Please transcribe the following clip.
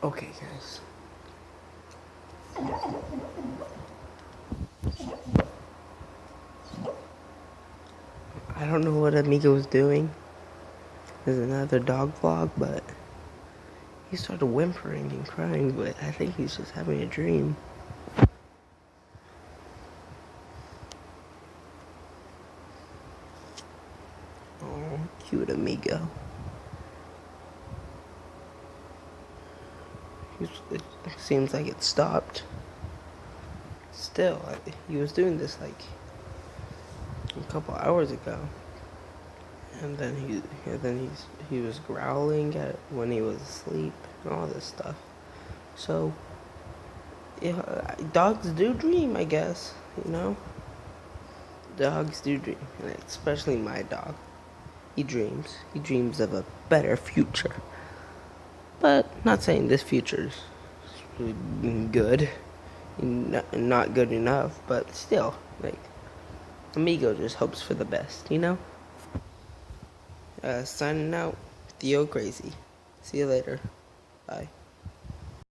Okay, guys. I don't know what Amigo's doing. There's another dog vlog, but he started whimpering and crying, but I think he's just having a dream. Oh, cute Amigo. It seems like it stopped. Still, he was doing this like a couple hours ago, and then he was growling at when he was asleep and all this stuff. So, yeah, dogs do dream, I guess. You know, dogs do dream, and especially my dog. He dreams. He dreams of a better future. But not saying this future is really good, not good enough. But still, like, Amigo just hopes for the best, you know? Signing out, Theo Crazy. See you later. Bye.